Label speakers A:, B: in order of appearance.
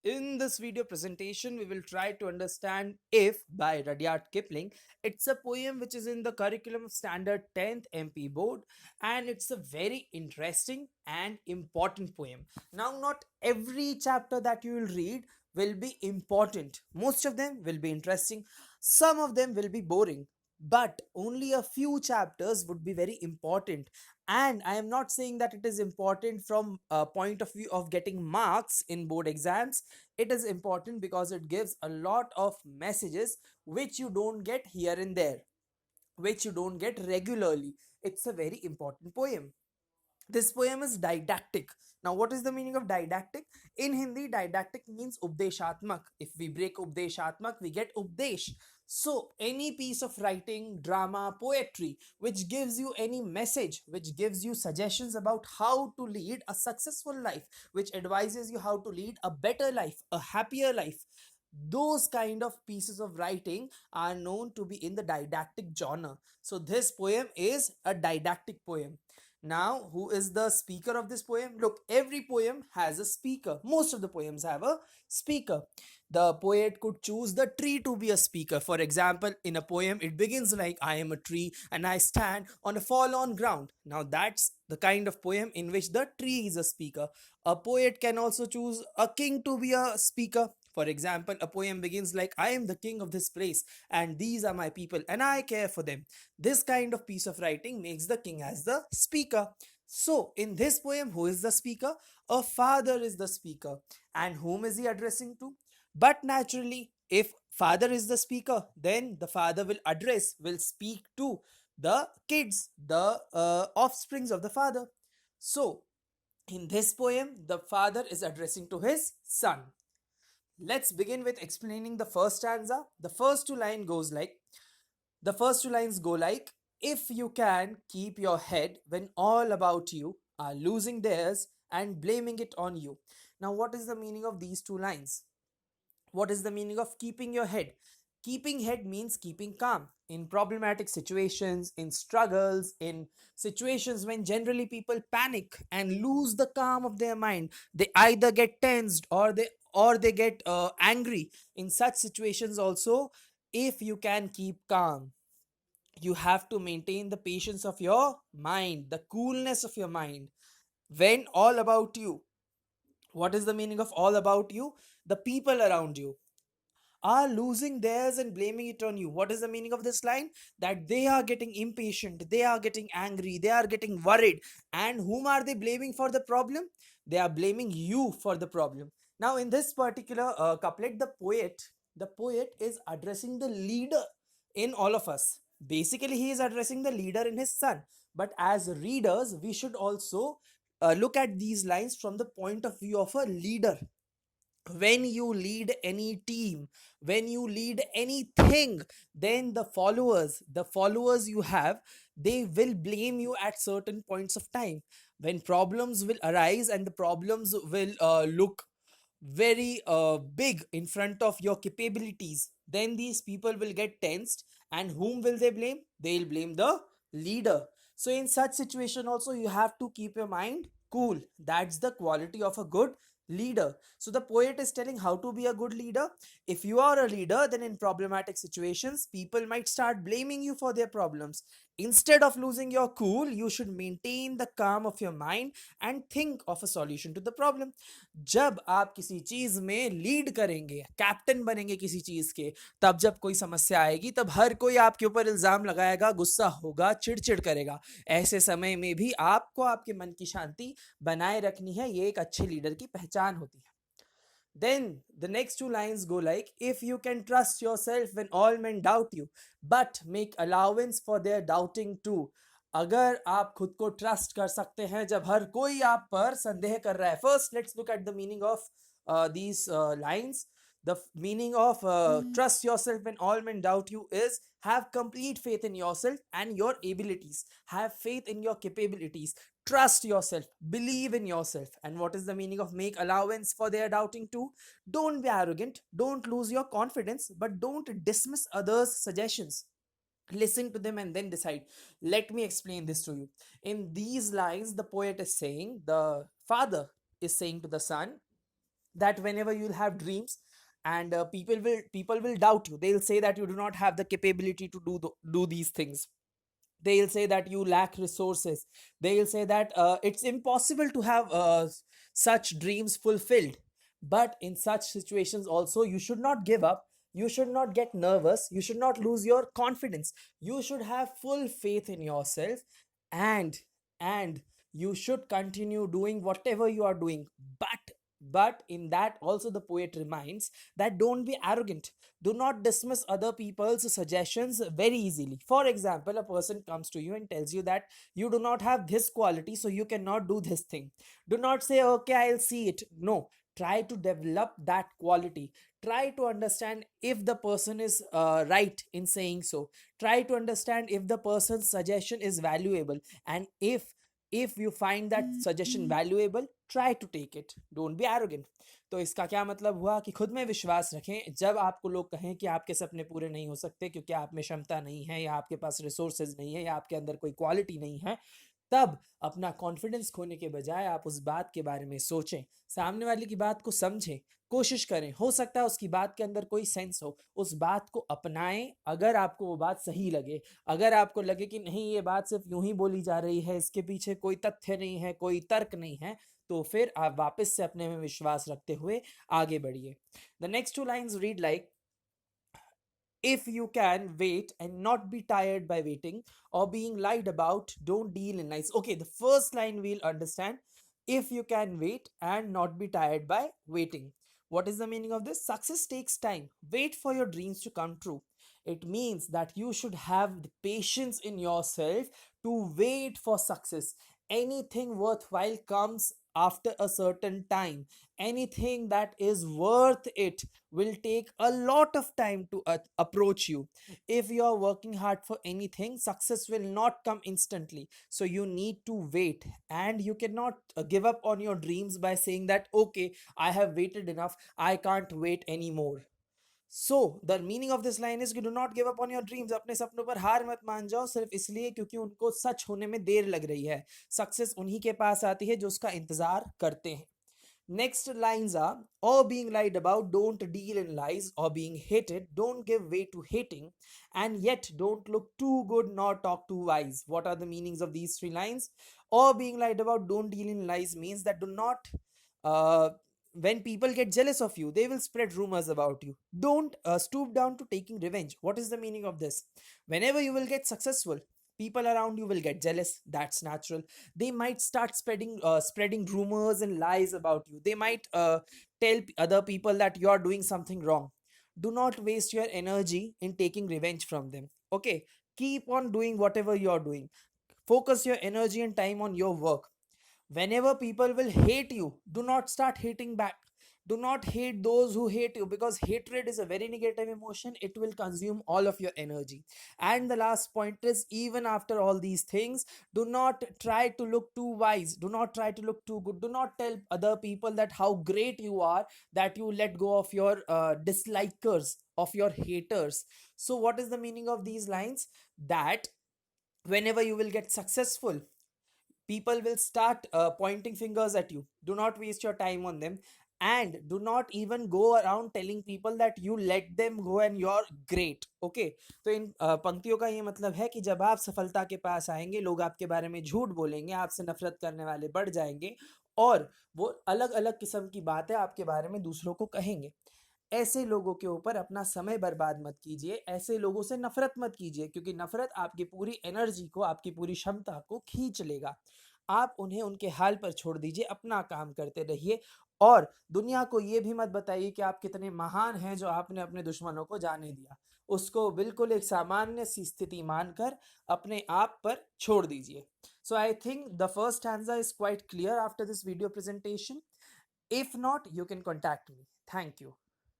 A: In this video presentation, we will try to understand If by Rudyard Kipling. It's a poem which is in the curriculum of standard 10th MP board, and it's a very interesting and important poem. Now, not every chapter that you will read will be important. Most of them will be interesting, some of them will be boring. But only a few chapters would be very important, and I am not saying that it is important from a point of view of getting marks in board exams. It is important because it gives a lot of messages which you don't get here and there, which you don't get regularly. It's a very important poem. This poem is didactic. Now, what is the meaning of didactic? In Hindi, didactic means updeshatmak. If we break updeshatmak, we get updesh. So, any piece of writing, drama, poetry, which gives you any message, which gives you suggestions about how to lead a successful life, which advises you how to lead a better life, a happier life, those kind of pieces of writing are known to be in the didactic genre. So, this poem is a didactic poem. Now, who is the speaker of this poem? Look, every poem has a speaker. Most of the poems have a speaker. The poet could choose the tree to be a speaker. For example, in a poem, it begins like, I am a tree and I stand on a fallen ground. Now, that's the kind of poem in which the tree is a speaker. A poet can also choose a king to be a speaker. For example, a poem begins like, I am the king of this place and these are my people and I care for them. This kind of piece of writing makes the king as the speaker. So, in this poem, who is the speaker? A father is the speaker. And whom is he addressing to? But naturally, if father is the speaker, then the father will speak to the kids, the offsprings of the father. So, in this poem, the father is addressing to his son. Let's begin with explaining the first stanza. The first two lines go like, if you can keep your head when all about you are losing theirs and blaming it on you. Now, what is the meaning of these two lines? What is the meaning of keeping your head? Keeping head means keeping calm in problematic situations, in struggles, in situations when generally people panic and lose the calm of their mind. They either get tensed or they get angry. In such situations also, if you can keep calm, you have to maintain the patience of your mind, the coolness of your mind when all about you. What is the meaning of all about you? The people around you are losing theirs and blaming it on you. What is the meaning of this line? That they are getting impatient, they are getting angry, they are getting worried. And whom are they blaming for the problem? They are blaming you for the problem. Now, in this particular couplet, the poet is addressing the leader in all of us. Basically, he is addressing the leader in his son. But as readers, we should also look at these lines from the point of view of a leader. When you lead any team, when you lead anything, then the followers you have, they will blame you at certain points of time. When problems will arise and the problems will look very big in front of your capabilities, then these people will get tensed. And whom will they blame? They'll blame the leader. So in such situation also, you have to keep your mind cool. That's the quality of a good leader. So the poet is telling how to be a good leader. If you are a leader, then in problematic situations, people might start blaming you for their problems. Instead of losing your cool, you should maintain the calm of your mind and think of a solution to the problem. जब आप किसी चीज में lead करेंगे, captain बनेंगे किसी चीज के, तब जब कोई समस्या आएगी, तब हर कोई आपके ऊपर इल्जाम लगाएगा, गुस्सा होगा, चिड़चिड़ करेगा. ऐसे समय में भी आपको आपके मन की शांति बनाए रखनी है. ये एक अच्छे लीडर की पहचान होती है. Then the next two lines go like, if you can trust yourself when all men doubt you, but make allowance for their doubting too. अगर आप खुद को ट्रस्ट कर सकते हैं जब हर कोई आप पर संदेह कर रहा है. First let's look at the meaning of these lines. The meaning of trust yourself when all men doubt you is have complete faith in yourself and your abilities. Have faith in your capabilities. Trust yourself, believe in yourself. And what is the meaning of make allowance for their doubting too? Don't be arrogant, don't lose your confidence, but don't dismiss others' suggestions. Listen to them and then decide. Let me explain this to you. In these lines, the poet is saying, the father is saying to the son, that whenever you'll have dreams and people will doubt you, they'll say that you do not have the capability to do these things. They'll say that you lack resources. They'll say that it's impossible to have such dreams fulfilled. But in such situations also, you should not give up. You should not get nervous. You should not lose your confidence. You should have full faith in yourself, and and you should continue doing whatever you are doing. But in that also, the poet reminds that don't be arrogant. Do not dismiss other people's suggestions very easily. For example, a person comes to you and tells you that you do not have this quality, so you cannot do this thing. Do not say, okay, I'll see it. No, try to develop that quality. Try to understand if the person is right in saying so. Try to understand if the person's suggestion is valuable, and if you find that suggestion valuable, try to take it. Don't be arrogant. तो इसका क्या मतलब हुआ कि खुद में विश्वास रखें। जब आपको लोग कहें कि आपके सपने पूरे नहीं हो सकते क्योंकि आप में क्षमता नहीं है, या आपके पास रिसोर्सेज नहीं है, या आपके अंदर कोई क्वालिटी नहीं है, तब अपना कॉन्फिडेंस खोने के बजाय आप उस बात के बारे में सोचें, सामने वाले की बात को समझें, कोशिश करें। हो सकता है उसकी बात के अंदर कोई सेंस हो, उस बात को अपनाएं। अगर आपको वो बात सही लगे, अगर आपको लगे कि नहीं ये बात सिर्फ यूं ही बोली जा रही है, इसके पीछे कोई तथ्य नहीं है, कोई तर्क नहीं है, तो फिर आप वापस से अपने में विश्वास रखते हुए आगे बढ़िए। The next two lines read like, if you can wait and not be tired by waiting or being lied about, don't deal in lies. Okay, the first line we'll understand. If you can wait and not be tired by waiting. What is the meaning of this? Success takes time. Wait for your dreams to come true. It means that you should have the patience in yourself to wait for success. Anything worthwhile comes after a certain time. Anything that is worth it will take a lot of time to approach you. If you are working hard for anything, success will not come instantly. So you need to wait, and you cannot give up on your dreams by saying that, okay, I have waited enough, I can't wait anymore. So the meaning of this line is, you do not give up on your dreams. अपने सपनों पर हार मत मान जाओ सिर्फ इसलिए क्योंकि उनको सच होने में देर लग रही है। सक्सेस उन्हीं के पास आती है जो उसका इंतजार करते हैं। Next lines are, or being lied about, don't deal in lies, or being hated, don't give way to hating, and yet don't look too good nor talk too wise. What are the meanings of these three lines? Or being lied about, don't deal in lies means that do not, uh, when people get jealous of you, they will spread rumors about you. Don't stoop down to taking revenge. What is the meaning of this? Whenever you will get successful, people around you will get jealous. That's natural. They might start spreading rumors and lies about you. They might tell other people that you are doing something wrong. Do not waste your energy in taking revenge from them. Okay, keep on doing whatever you are doing. Focus your energy and time on your work. Whenever people will hate you, do not start hating back. Do not hate those who hate you, because hatred is a very negative emotion. It will consume all of your energy. And the last point is, even after all these things, do not try to look too wise. Do not try to look too good. Do not tell other people that how great you are, that you let go of your dislikers, of your haters. So what is the meaning of these lines? That whenever you will get successful, people will start pointing fingers at you. Do not waste your time on them, and do not even go around telling people that you let them go and you're great. Okay, तो इन पंक्तियों का ये मतलब है कि जब आप सफलता के पास आएंगे, लोग आपके बारे में झूठ बोलेंगे, आपसे नफरत करने वाले बढ़ जाएंगे, और वो अलग अलग किस्म की बातें आपके बारे में दूसरों को कहेंगे। ऐसे लोगों के ऊपर अपना समय बर्बाद मत कीजिए। ऐसे लोगों से नफरत मत कीजिए, क्योंकि नफरत आपकी पूरी एनर्जी को, आपकी पूरी क्षमता को खींच लेगा। आप उन्हें उनके हाल पर छोड़ दीजिए, अपना काम करते रहिए, और दुनिया को ये भी मत बताइए कि आप कितने महान हैं जो आपने अपने दुश्मनों को जाने दिया। उसको बिल्कुल एक सामान्य सी स्थिति मानकर अपने आप पर छोड़ दीजिए। So I think the first stanza is quite clear after this video presentation. If not, you can contact me. Thank you.